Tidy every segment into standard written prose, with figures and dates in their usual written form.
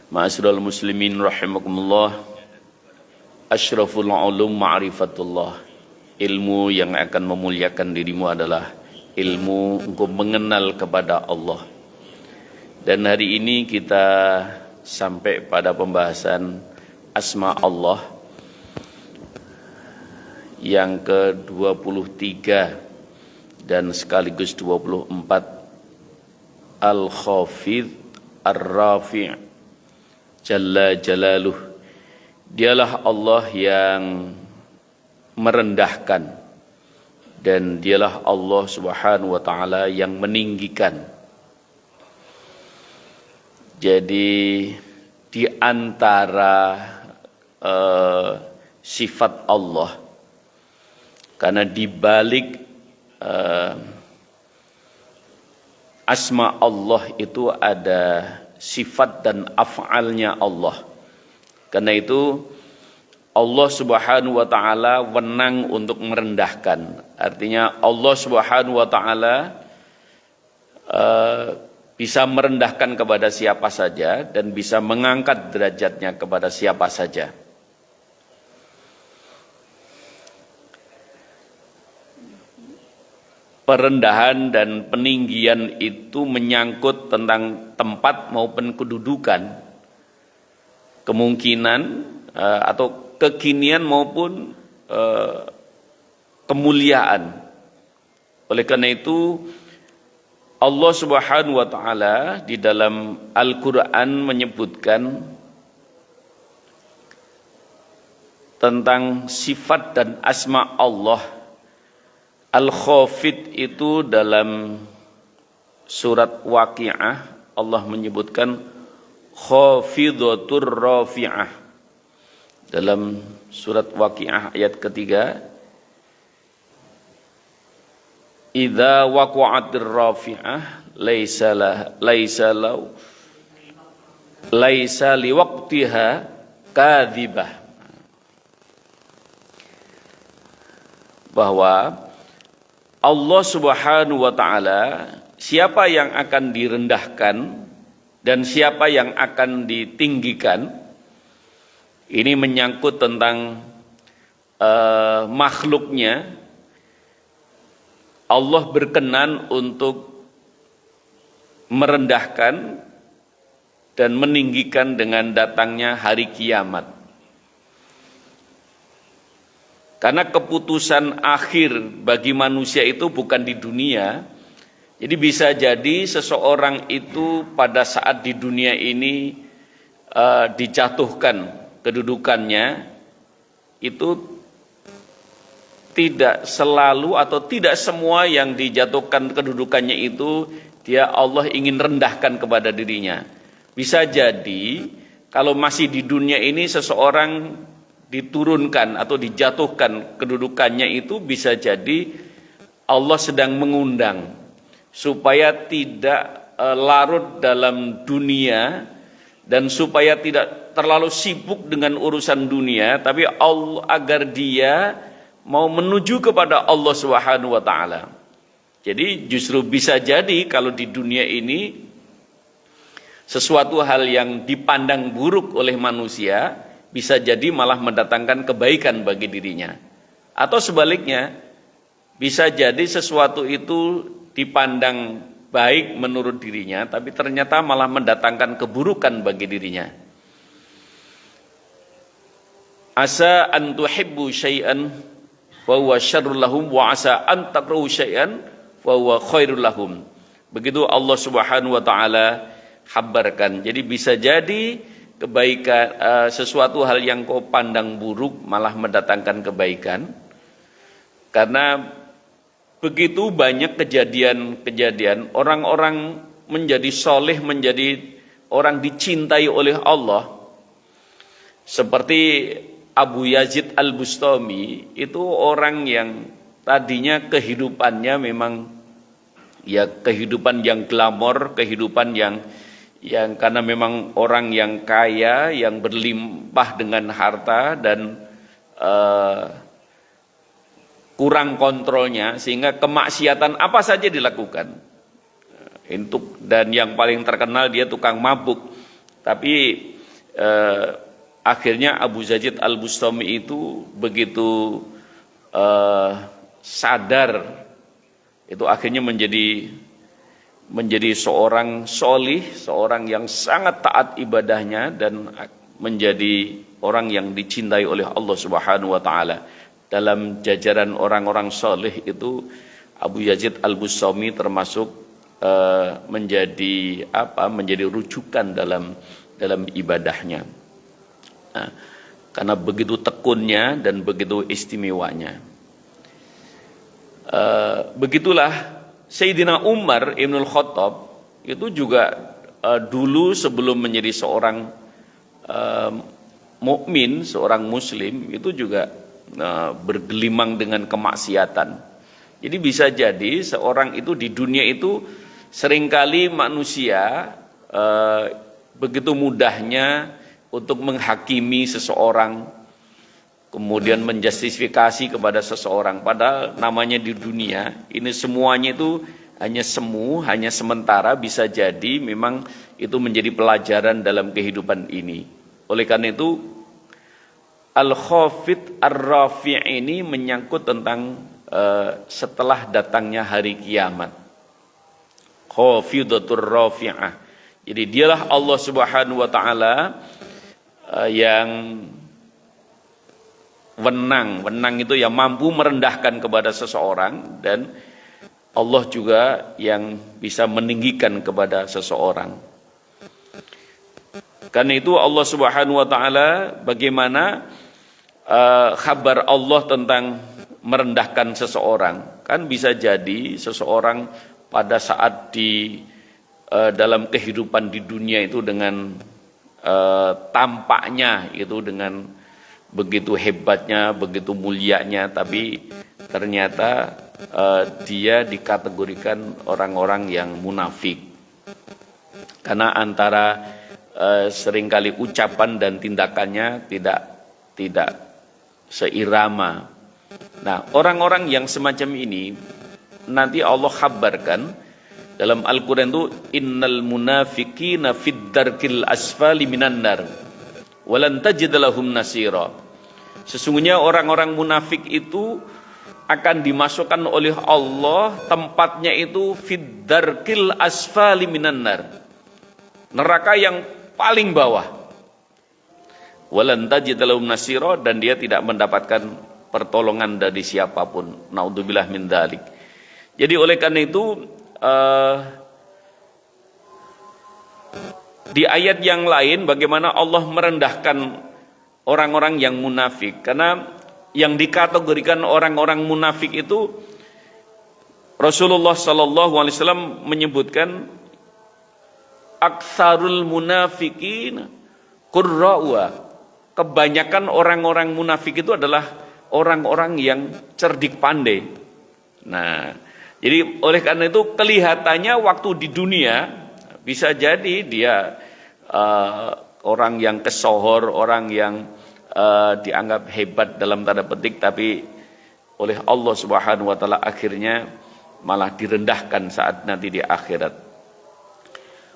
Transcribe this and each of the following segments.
Ma'asyiral muslimin rahimakumullah. Asyraful ulum ma'rifatullah. Ilmu yang akan memuliakan dirimu adalah ilmu engkau mengenal kepada Allah. Dan hari ini kita sampai pada pembahasan asma Allah yang ke-23 dan sekaligus 24. Al-Khafidh Ar-Rafi' Jalla Jalaluh. Dialah Allah yang merendahkan, dan dialah Allah subhanahu wa ta'ala yang meninggikan. Jadi di antara sifat Allah, karena di balik asma Allah itu ada sifat dan af'alnya Allah. Karena itu Allah subhanahu wa ta'ala wenang untuk merendahkan. Artinya Allah subhanahu wa ta'ala bisa merendahkan kepada siapa saja dan bisa mengangkat derajatnya kepada siapa saja. Perendahan dan peninggian itu menyangkut tentang tempat maupun kedudukan, kemungkinan atau kekinian maupun kemuliaan. Oleh karena itu Allah subhanahu wa ta'ala di dalam Al-Quran menyebutkan tentang sifat dan asma Allah. Al-Khafidh itu dalam surat Waqi'ah Allah menyebutkan Khafidhatur Rafi'ah. Dalam surat Waqi'ah ayat ketiga, idza waqa'atir rafi'ah laisa liwaqtiha kadzibah. Bahwa Allah subhanahu wa ta'ala, siapa yang akan direndahkan dan siapa yang akan ditinggikan, ini menyangkut tentang makhluknya. Allah berkenan untuk merendahkan dan meninggikan dengan datangnya hari kiamat. Karena keputusan akhir bagi manusia itu bukan di dunia. Jadi bisa jadi seseorang itu pada saat di dunia ini dijatuhkan kedudukannya, itu tidak selalu atau tidak semua yang dijatuhkan kedudukannya itu Allah ingin rendahkan kepada dirinya. Bisa jadi kalau masih di dunia ini seseorang diturunkan atau dijatuhkan kedudukannya, itu bisa jadi Allah sedang mengundang supaya tidak larut dalam dunia dan supaya tidak terlalu sibuk dengan urusan dunia, tapi Allah agar dia mau menuju kepada Allah Subhanahu wa taala. Jadi justru bisa jadi kalau di dunia ini sesuatu hal yang dipandang buruk oleh manusia bisa jadi malah mendatangkan kebaikan bagi dirinya. Atau sebaliknya, bisa jadi sesuatu itu dipandang baik menurut dirinya, tapi ternyata malah mendatangkan keburukan bagi dirinya. Asa an tuhibbu syai'an wa huwa syarrul lahum wa asa an takrahu syai'an wa huwa khairul lahum. Begitu Allah Subhanahu wa taala kabarkan. Jadi bisa jadi kebaikan, sesuatu hal yang kau pandang buruk malah mendatangkan kebaikan. Karena begitu banyak kejadian-kejadian orang-orang menjadi soleh, menjadi orang dicintai oleh Allah. Seperti Abu Yazid Al-Bustami, itu orang yang tadinya kehidupannya memang ya kehidupan yang glamor, kehidupan yang karena memang orang yang kaya, yang berlimpah dengan harta dan kurang kontrolnya, sehingga kemaksiatan apa saja dilakukan. Dan yang paling terkenal dia tukang mabuk. Tapi akhirnya Abu Yazid Al-Bustami itu begitu sadar, itu akhirnya menjadi seorang solih, seorang yang sangat taat ibadahnya dan menjadi orang yang dicintai oleh Allah Subhanahu wa taala. Dalam jajaran orang-orang solih itu Abu Yazid Al-Bustami termasuk menjadi rujukan dalam ibadahnya. Nah, karena begitu tekunnya dan begitu istimewanya. Begitulah Sayyidina Umar Ibnul Khattab itu juga dulu sebelum menjadi seorang mukmin, seorang muslim, itu juga bergelimang dengan kemaksiatan. Jadi bisa jadi seorang itu di dunia itu seringkali manusia begitu mudahnya untuk menghakimi seseorang, kemudian menjustifikasi kepada seseorang, padahal namanya di dunia ini semuanya itu hanya semu, hanya sementara. Bisa jadi memang itu menjadi pelajaran dalam kehidupan ini. Oleh karena itu Al-Khafid Ar-Rafi' ini menyangkut tentang setelah datangnya hari kiamat. Khafidatur Rafi'ah. Jadi dialah Allah Subhanahu wa taala yang wenang itu yang mampu merendahkan kepada seseorang, dan Allah juga yang bisa meninggikan kepada seseorang. Karena itu Allah Subhanahu wa taala, bagaimana kabar Allah tentang merendahkan seseorang. Kan bisa jadi seseorang pada saat dalam kehidupan di dunia itu dengan tampaknya itu dengan begitu hebatnya, begitu mulianya, tapi ternyata dia dikategorikan orang-orang yang munafik. Karena antara seringkali ucapan dan tindakannya tidak seirama. Nah, orang-orang yang semacam ini nanti Allah kabarkan dalam Al-Quran itu, innal munafiqina fid darkil asfali minan nar walan tajid lahum nasira. Sesungguhnya orang-orang munafik itu akan dimasukkan oleh Allah, tempatnya itu fid darkil asfali minan nar, neraka yang paling bawah. Walan tajid lahum nasira, dan dia tidak mendapatkan pertolongan dari siapapun. Naudzubillah min dzalik. Jadi oleh karena itu di ayat yang lain bagaimana Allah merendahkan orang-orang yang munafik. Karena yang dikategorikan orang-orang munafik itu Rasulullah sallallahu alaihi wasallam menyebutkan aktsarul munafiqin qurra'u. Kebanyakan orang-orang munafik itu adalah orang-orang yang cerdik pandai. Nah, jadi oleh karena itu kelihatannya waktu di dunia bisa jadi dia orang yang kesohor, orang yang dianggap hebat dalam tanda petik, tapi oleh Allah Subhanahu wa taala akhirnya malah direndahkan saat nanti di akhirat.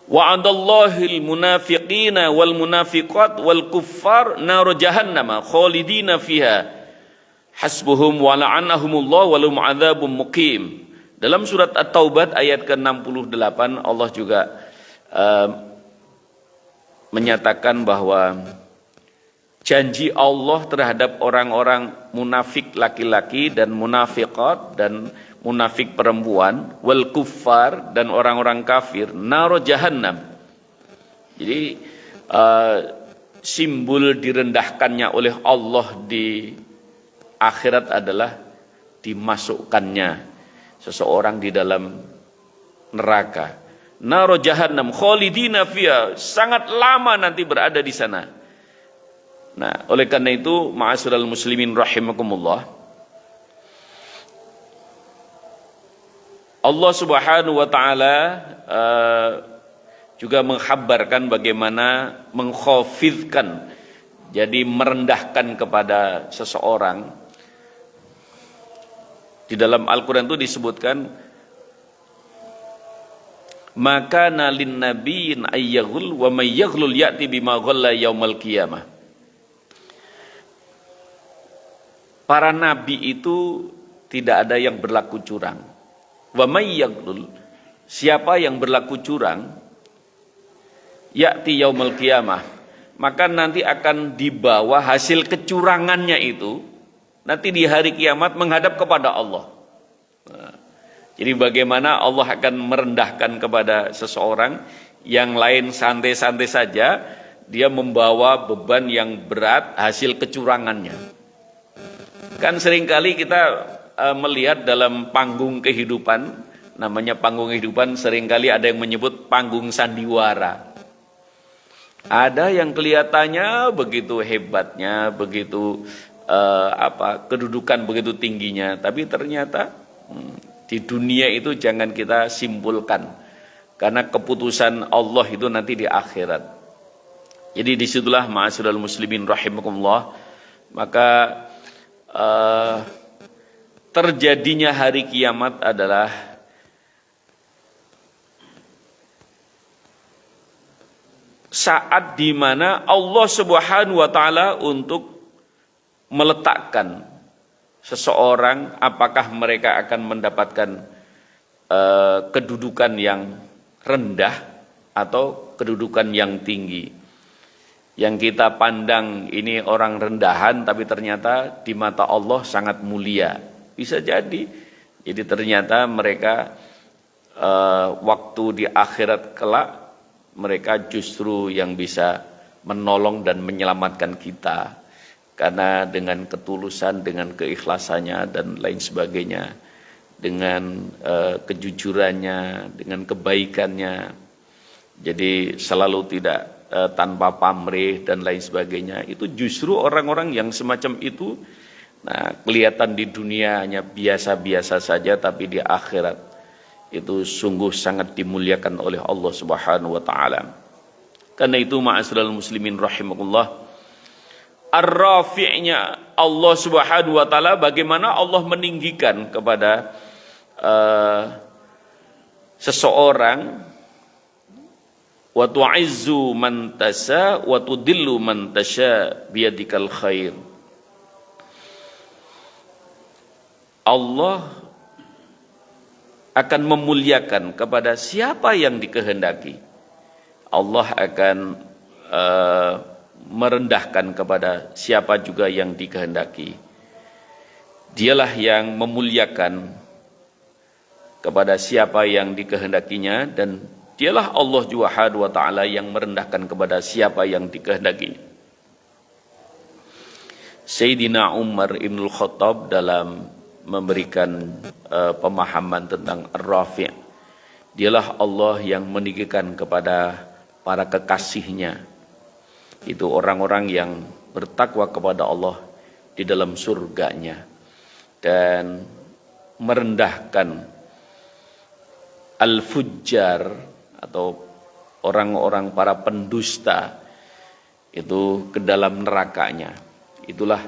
Wa'adallahil munafiqina wal munafiqat wal kuffar nar jahannam khalidina fiha hasbuhum wa la'anahumullah wa lahum 'adzabun muqim. Dalam surat At-Taubah ayat ke-68 Allah juga menyatakan bahwa janji Allah terhadap orang-orang munafik laki-laki dan munafiqat dan munafik perempuan, wal kuffar, dan orang-orang kafir, naro jahannam. Jadi simbol direndahkannya oleh Allah di akhirat adalah dimasukkannya seseorang di dalam neraka. Naro jahannam khalidina fiha, sangat lama nanti berada di sana. Nah, oleh karena itu ma'asyiral muslimin rahimakumullah, Allah Subhanahu wa taala juga mengkhabarkan bagaimana mengkhafidkan, jadi merendahkan kepada seseorang. Di dalam Al-Qur'an itu disebutkan maka nalin nabiyyin ayyaghul wa may yaghlul ya'ti bima ghalla yaumal qiyamah. Para nabi itu tidak ada yang berlaku curang. Wa may yaghlul, siapa yang berlaku curang, ya'ti yaumal qiyamah, maka nanti akan dibawa hasil kecurangannya itu nanti di hari kiamat menghadap kepada Allah. Nah, jadi bagaimana Allah akan merendahkan kepada seseorang yang lain santai-santai saja, dia membawa beban yang berat hasil kecurangannya. Kan seringkali kita melihat dalam panggung kehidupan, namanya panggung kehidupan, seringkali ada yang menyebut panggung sandiwara. Ada yang kelihatannya begitu hebatnya, begitu kedudukan begitu tingginya, tapi ternyata di dunia itu jangan kita simpulkan, karena keputusan Allah itu nanti di akhirat. Jadi disitulah ma'asyiral muslimin rahimakumullah, maka terjadinya hari kiamat adalah saat di mana Allah Subhanahu wa taala untuk meletakkan seseorang, apakah mereka akan mendapatkan kedudukan yang rendah atau kedudukan yang tinggi. Yang kita pandang ini orang rendahan, tapi ternyata di mata Allah sangat mulia. Bisa jadi. Jadi ternyata mereka waktu di akhirat kelak, mereka justru yang bisa menolong dan menyelamatkan kita. Karena dengan ketulusan, dengan keikhlasannya dan lain sebagainya, dengan kejujurannya, dengan kebaikannya, jadi selalu tidak tanpa pamrih dan lain sebagainya, itu justru orang-orang yang semacam itu, nah kelihatan di dunia hanya biasa-biasa saja, tapi di akhirat itu sungguh sangat dimuliakan oleh Allah Subhanahu wa taala. Karena itu ma'asyiral muslimin rahimakumullah, ar-rafi'nya Allah Subhanahu wa taala, bagaimana Allah meninggikan kepada seseorang, wa tu'izzu man tasha wa tudillu man tasha biyadikal khair. Allah akan memuliakan kepada siapa yang dikehendaki. Allah akan merendahkan kepada siapa juga yang dikehendaki. Dialah yang memuliakan kepada siapa yang dikehendakinya, dan dialah Allah Subhanahu wa taala yang merendahkan kepada siapa yang dikehendakinya. Sayyidina Umar Ibn Khattab dalam memberikan pemahaman tentang Ar-Rafi', dialah Allah yang meninggikan kepada para kekasihnya, itu orang-orang yang bertakwa kepada Allah di dalam surganya, dan merendahkan al-fujjar atau orang-orang para pendusta itu ke dalam nerakanya. Itulah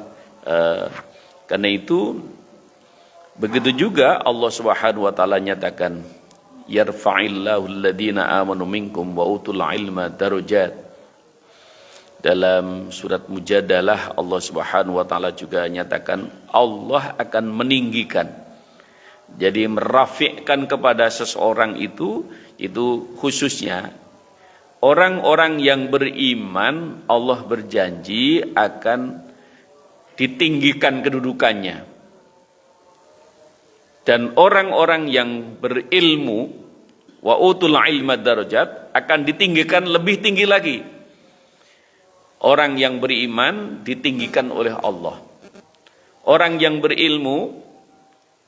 karena itu begitu juga Allah Subhanahu wa taala nyatakan, yarfa'illahu alladhina amanu minkum wa utul ilma darajat. Dalam surat Mujadalah Allah Subhanahu wa taala juga nyatakan Allah akan meninggikan. Jadi merafi'kan kepada seseorang itu khususnya orang-orang yang beriman, Allah berjanji akan ditinggikan kedudukannya. Dan orang-orang yang berilmu, wa utul ilma darajat, akan ditinggikan lebih tinggi lagi. Orang yang beriman ditinggikan oleh Allah. Orang yang berilmu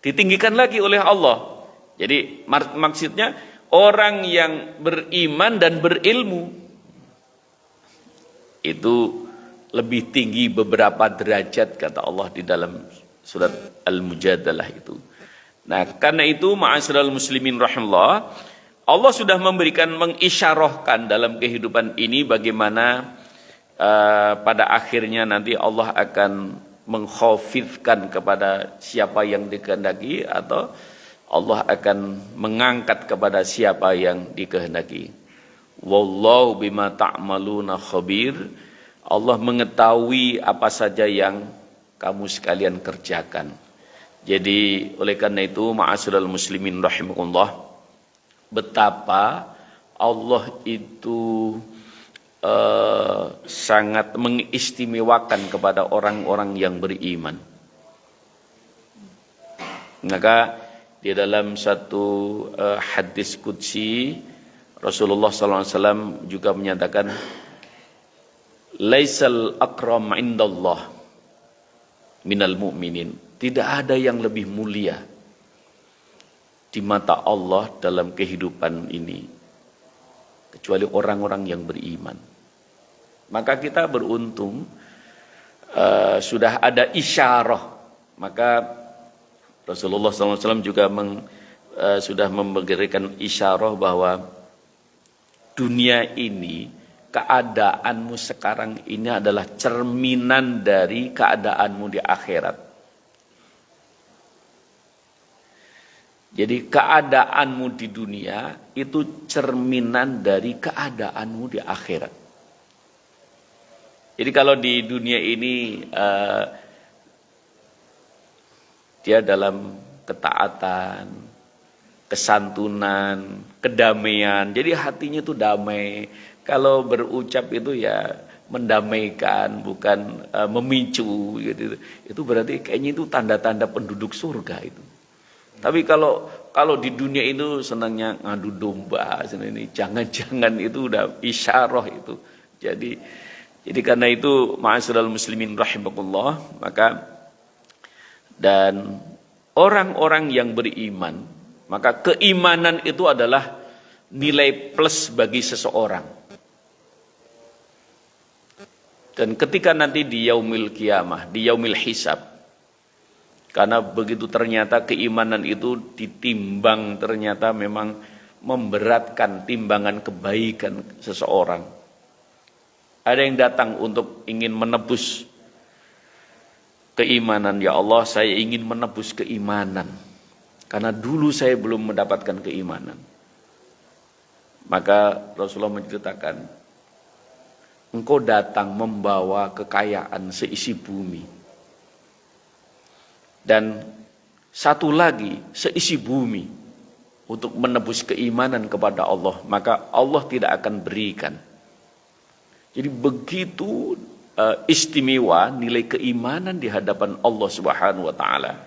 ditinggikan lagi oleh Allah. Jadi maksudnya orang yang beriman dan berilmu itu lebih tinggi beberapa derajat, kata Allah di dalam surat Al-Mujadalah itu. Nah, karena itu ma'asyiral muslimin rahimahullah, Allah sudah memberikan, mengisyarahkan dalam kehidupan ini bagaimana pada akhirnya nanti Allah akan mengkhafifkan kepada siapa yang dikehendaki, atau Allah akan mengangkat kepada siapa yang dikehendaki. Wallahu bima ta'maluna khabir. Allah mengetahui apa saja yang kamu sekalian kerjakan. Jadi oleh karena itu ma'asyiral muslimin rahimakumullah, betapa Allah itu sangat mengistimewakan kepada orang-orang yang beriman. Maka di dalam satu hadis qudsi Rasulullah SAW juga menyatakan, laisal akram indallah minal mu'minin. Tidak ada yang lebih mulia di mata Allah dalam kehidupan ini kecuali orang-orang yang beriman. Maka kita beruntung sudah ada isyarah. Maka Rasulullah SAW juga sudah memberikan isyarah bahwa dunia ini, keadaanmu sekarang ini adalah cerminan dari keadaanmu di akhirat. Jadi keadaanmu di dunia itu cerminan dari keadaanmu di akhirat. Jadi kalau di dunia ini dia dalam ketaatan, kesantunan, kedamaian. Jadi hatinya itu damai. Kalau berucap itu ya mendamaikan, bukan memicu gitu. Itu berarti kayaknya itu tanda-tanda penduduk surga itu. Tapi kalau di dunia itu senangnya ngadu domba, ini jangan-jangan itu udah isyarah itu. Jadi karena itu ma'asyiral muslimin rahimakumullah, maka dan orang-orang yang beriman, maka keimanan itu adalah nilai plus bagi seseorang. Dan ketika nanti di yaumil qiyamah, di yaumil hisab, karena begitu ternyata keimanan itu ditimbang, ternyata memang memberatkan timbangan kebaikan seseorang. Ada yang datang untuk ingin menebus keimanan. Ya Allah, saya ingin menebus keimanan. Karena dulu saya belum mendapatkan keimanan. Maka Rasulullah menceritakan, engkau datang membawa kekayaan seisi bumi. Dan satu lagi seisi bumi untuk menebus keimanan kepada Allah, maka Allah tidak akan berikan. Jadi begitu istimewa nilai keimanan di hadapan Allah Subhanahu wa taala.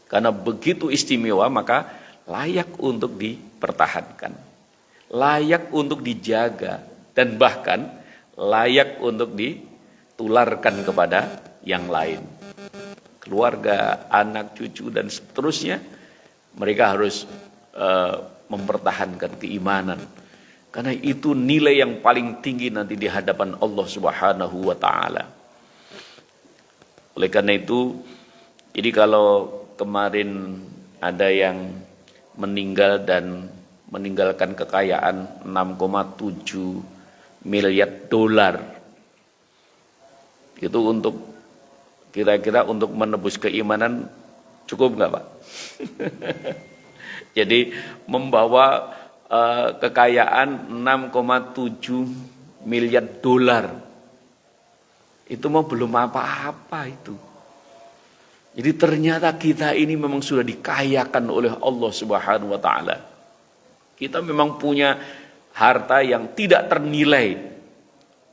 Karena begitu istimewa maka layak untuk dipertahankan, layak untuk dijaga, dan bahkan layak untuk ditularkan kepada yang lain. Keluarga, anak, cucu, dan seterusnya, mereka harus mempertahankan keimanan. Karena itu nilai yang paling tinggi nanti di hadapan Allah Subhanahu wa taala. Oleh karena itu, jadi kalau kemarin ada yang meninggal dan meninggalkan kekayaan 6,7 miliar dolar. Itu untuk kira-kira untuk menebus keimanan cukup nggak Pak? Jadi membawa kekayaan 6,7 miliar dolar. Itu mau belum apa-apa itu. Jadi ternyata kita ini memang sudah dikayakan oleh Allah Subhanahu wa taala. Kita memang punya harta yang tidak ternilai.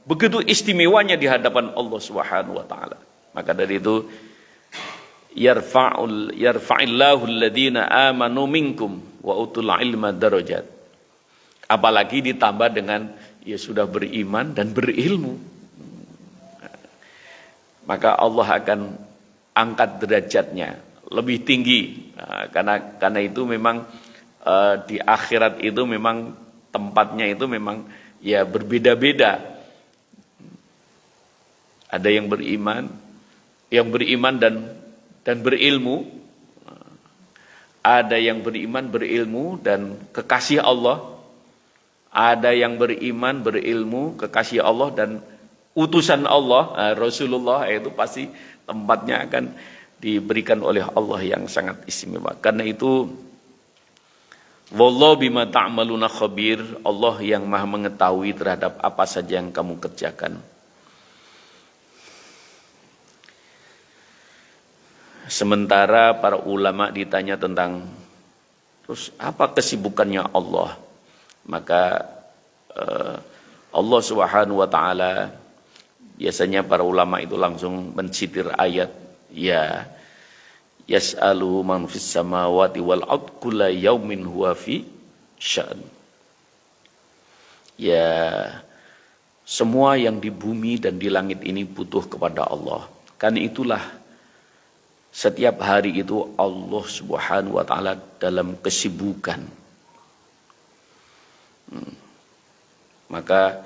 Begitu istimewanya di hadapan Allah Subhanahu wa taala. Maka dari itu yarfa'illahu alladhina amanu minkum wa utul ilma darajat. Apalagi ditambah dengan ya sudah beriman dan berilmu. Maka Allah akan angkat derajatnya lebih tinggi. Karena itu memang di akhirat itu memang tempatnya itu memang ya berbeda-beda. Ada yang beriman dan berilmu. Ada yang beriman, berilmu dan kekasih Allah. Ada yang beriman, berilmu, kekasih Allah dan utusan Allah, Rasulullah, itu pasti tempatnya akan diberikan oleh Allah yang sangat istimewa. Karena itu wallahu bima ta'maluna khabir, Allah yang Maha mengetahui terhadap apa saja yang kamu kerjakan. Sementara para ulama ditanya tentang terus apa kesibukannya Allah, maka Allah Subhanahu wa taala, biasanya para ulama itu langsung mensitir ayat, ya yas'alu man fis samawati wal ard kulla yaumin huwa fi sya'n. Ya, semua yang di bumi dan di langit ini butuh kepada Allah. Karena itulah setiap hari itu Allah Subhanahu wa taala dalam kesibukan. Maka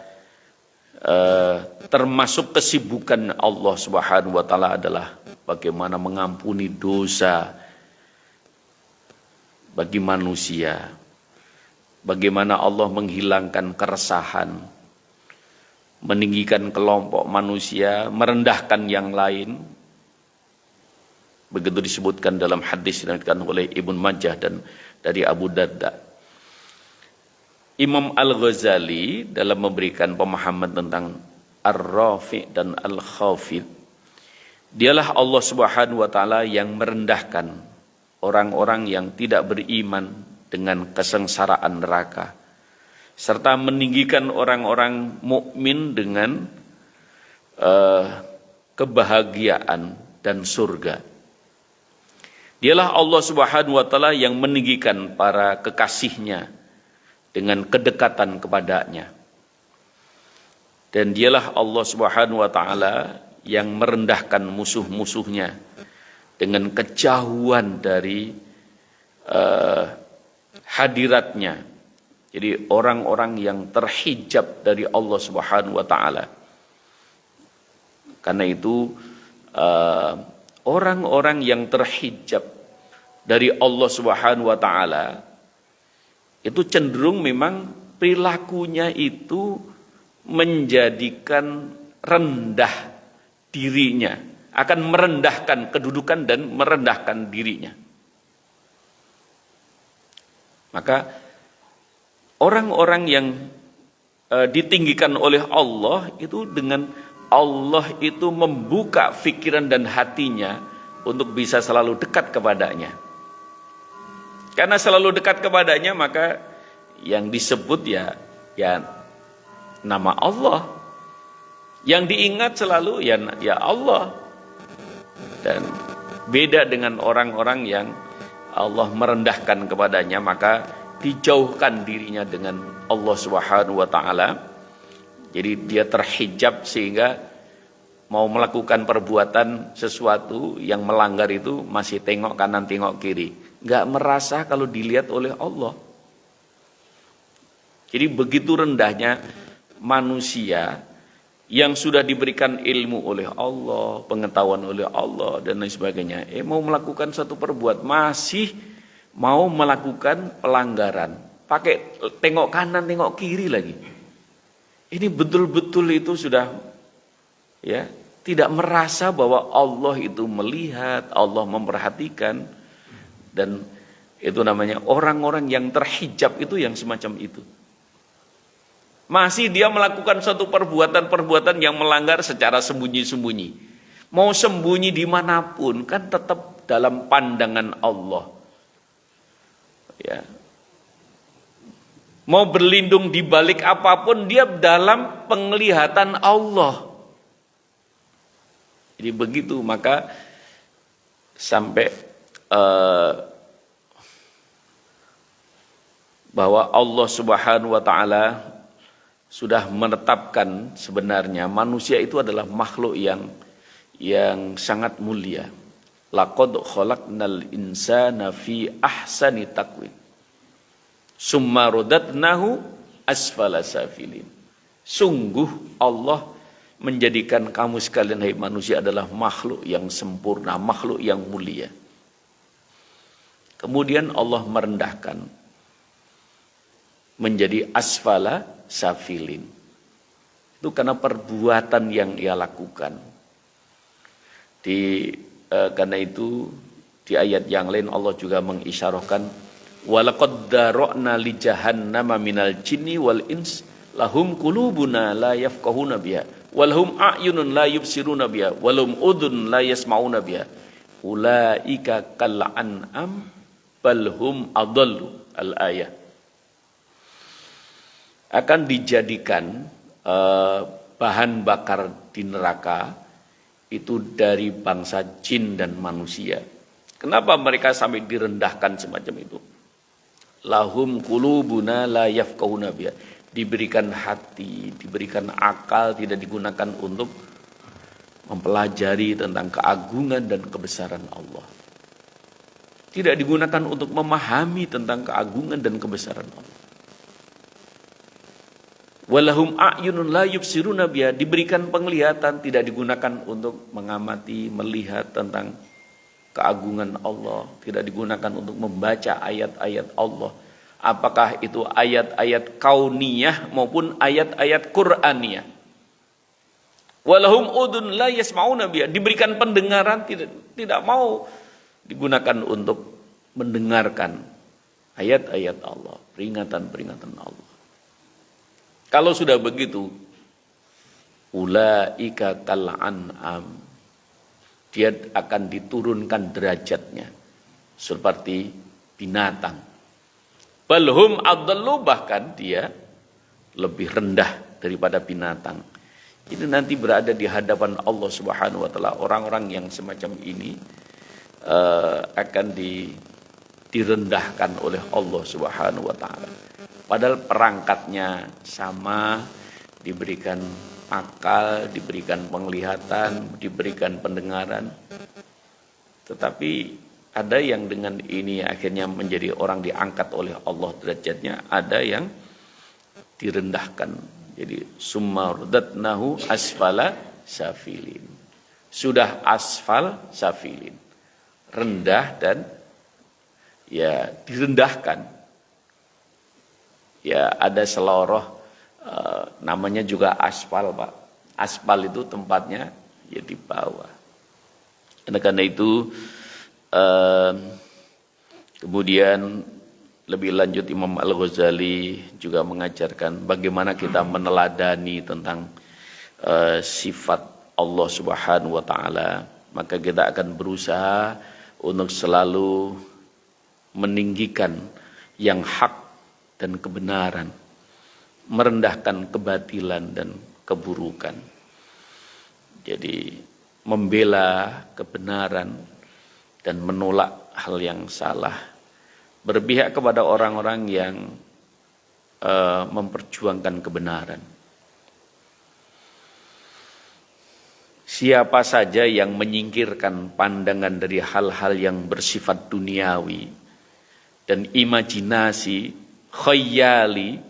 termasuk kesibukan Allah Subhanahu wa taala adalah bagaimana mengampuni dosa bagi manusia. Bagaimana Allah menghilangkan keresahan, meninggikan kelompok manusia, merendahkan yang lain. Begitu disebutkan dalam hadis yang diriwayatkan oleh Ibnu Majah dan dari Abu Darda. Imam Al-Ghazali dalam memberikan pemahaman tentang Ar-Rafi' dan Al-Khafid, dialah Allah Subhanahu wa taala yang merendahkan orang-orang yang tidak beriman dengan kesengsaraan neraka, serta meninggikan orang-orang mukmin dengan kebahagiaan dan surga. Dialah Allah Subhanahu wa taala yang meninggikan para kekasihnya dengan kedekatan kepadanya. Dan dialah Allah Subhanahu wa taala yang merendahkan musuh-musuhnya dengan kejauhan dari hadiratnya. Jadi orang-orang yang terhijab dari Allah Subhanahu wa taala. Karena itu orang-orang yang terhijab dari Allah Subhanahu wa taala itu cenderung memang perilakunya itu menjadikan rendah dirinya, akan merendahkan kedudukan dan merendahkan dirinya. Maka orang-orang yang ditinggikan oleh Allah itu dengan Allah itu membuka pikiran dan hatinya untuk bisa selalu dekat kepadanya. Karena selalu dekat kepadanya, maka yang disebut ya nama Allah. Yang diingat selalu ya Allah. Dan beda dengan orang-orang yang Allah merendahkan kepadanya, maka dijauhkan dirinya dengan Allah Subhanahu wa taala. Jadi dia terhijab sehingga mau melakukan perbuatan sesuatu yang melanggar itu masih tengok kanan tengok kiri, nggak merasa kalau dilihat oleh Allah. Jadi begitu rendahnya manusia yang sudah diberikan ilmu oleh Allah, pengetahuan oleh Allah dan lain sebagainya, mau melakukan satu perbuatan masih mau melakukan pelanggaran, pakai tengok kanan tengok kiri lagi. Ini betul-betul itu sudah tidak merasa bahwa Allah itu melihat, Allah memperhatikan. Dan itu namanya orang-orang yang terhijab itu yang semacam itu. Masih dia melakukan suatu perbuatan-perbuatan yang melanggar secara sembunyi-sembunyi. Mau sembunyi dimanapun kan tetap dalam pandangan Allah. Ya. Mau berlindung di balik apapun, dia dalam penglihatan Allah. Jadi begitu, maka sampai bahwa Allah Subhanahu wa taala sudah menetapkan sebenarnya manusia itu adalah makhluk yang sangat mulia. Laqad khalaqnal insana fi ahsani taqwim. Summa radatnahu asfala safilin. Sungguh Allah menjadikan kamu sekalian hai manusia adalah makhluk yang sempurna, makhluk yang mulia. Kemudian Allah merendahkan menjadi asfala safilin. Itu karena perbuatan yang ia lakukan. Di karena itu di ayat yang lain Allah juga mengisyarahkan walaqad dara'na li jahannama minal jinni wal ins lahum qulubuna la yafqahuna biha walhum a'yunun la yubsiruna biha walhum udhun la yasma'una biha ulaika kal an'am balhum adallu al-ayah. Akan dijadikan bahan bakar di neraka itu dari bangsa jin dan manusia. Kenapa mereka sampai direndahkan semacam itu? Lahum qulubuna la yafqahuna biha. Diberikan hati, diberikan akal, tidak digunakan untuk mempelajari tentang keagungan dan kebesaran Allah. Tidak digunakan untuk memahami tentang keagungan dan kebesaran Allah. Walahum a'yunun la yubsiruna biha, diberikan penglihatan, tidak digunakan untuk mengamati, melihat tentang keagungan Allah, tidak digunakan untuk membaca ayat-ayat Allah. Apakah itu ayat-ayat kauniyah maupun ayat-ayat Qur'aniyah. Walahum udun la yasma'una biha, diberikan pendengaran, tidak mau digunakan untuk mendengarkan ayat-ayat Allah, peringatan-peringatan Allah. Kalau sudah begitu, ulaika kal an'am, dia akan diturunkan derajatnya seperti binatang. Balhum adallu, bahkan dia lebih rendah daripada binatang. Ini nanti berada di hadapan Allah Subhanahu wa taala. Orang-orang yang semacam ini akan direndahkan oleh Allah Subhanahu wa taala. Padahal perangkatnya sama, diberikan akal, diberikan penglihatan, diberikan pendengaran. Tetapi ada yang dengan ini akhirnya menjadi orang diangkat oleh Allah derajatnya, ada yang direndahkan. Jadi summa radadnahu asfala safilin. Sudah asfal safilin. Rendah dan ya direndahkan. Ya ada seloroh namanya juga aspal, Pak. Aspal itu tempatnya ya di bawah. Karena itu kemudian lebih lanjut Imam Al-Ghazali juga mengajarkan bagaimana kita meneladani tentang sifat Allah Subhanahu wa taala. Maka kita akan berusaha untuk selalu meninggikan yang hak dan kebenaran, merendahkan kebatilan dan keburukan. Jadi membela kebenaran dan menolak hal yang salah, berpihak kepada orang-orang yang memperjuangkan kebenaran. Siapa saja yang menyingkirkan pandangan dari hal-hal yang bersifat duniawi dan imajinasi, khayali,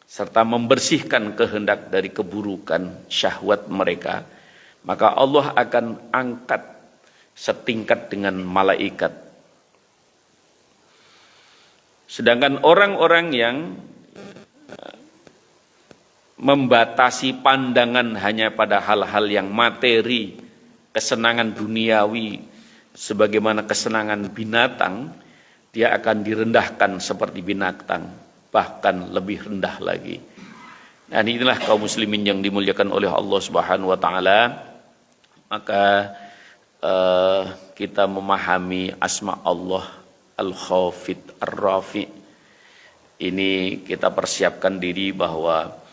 serta membersihkan kehendak dari keburukan syahwat mereka, maka Allah akan angkat setingkat dengan malaikat. Sedangkan orang-orang yang membatasi pandangan hanya pada hal-hal yang materi, kesenangan duniawi, sebagaimana kesenangan binatang, dia akan direndahkan seperti binatang, bahkan lebih rendah lagi. Dan inilah kaum muslimin yang dimuliakan oleh Allah Subhanahu wa taala. Maka kita memahami asma Allah Al-Khafid Ar-Rafi. Ini kita persiapkan diri bahwa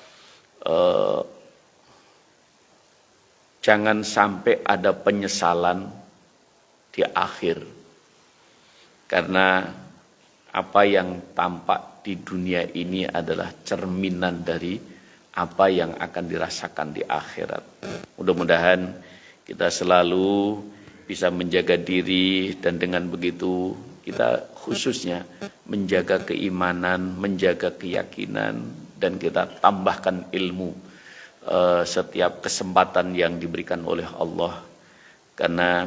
jangan sampai ada penyesalan di akhir, karena apa yang tampak di dunia ini adalah cerminan dari apa yang akan dirasakan di akhirat. Mudah-mudahan kita selalu bisa menjaga diri, dan dengan begitu kita khususnya menjaga keimanan, menjaga keyakinan, dan kita tambahkan ilmu setiap kesempatan yang diberikan oleh Allah. Karena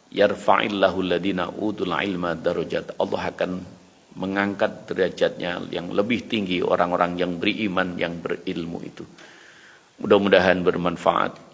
yarfa'illahu alladhina utul ilma darajat, Allah akan mengangkat derajatnya yang lebih tinggi orang-orang yang beriman, yang berilmu itu. Mudah-mudahan bermanfaat.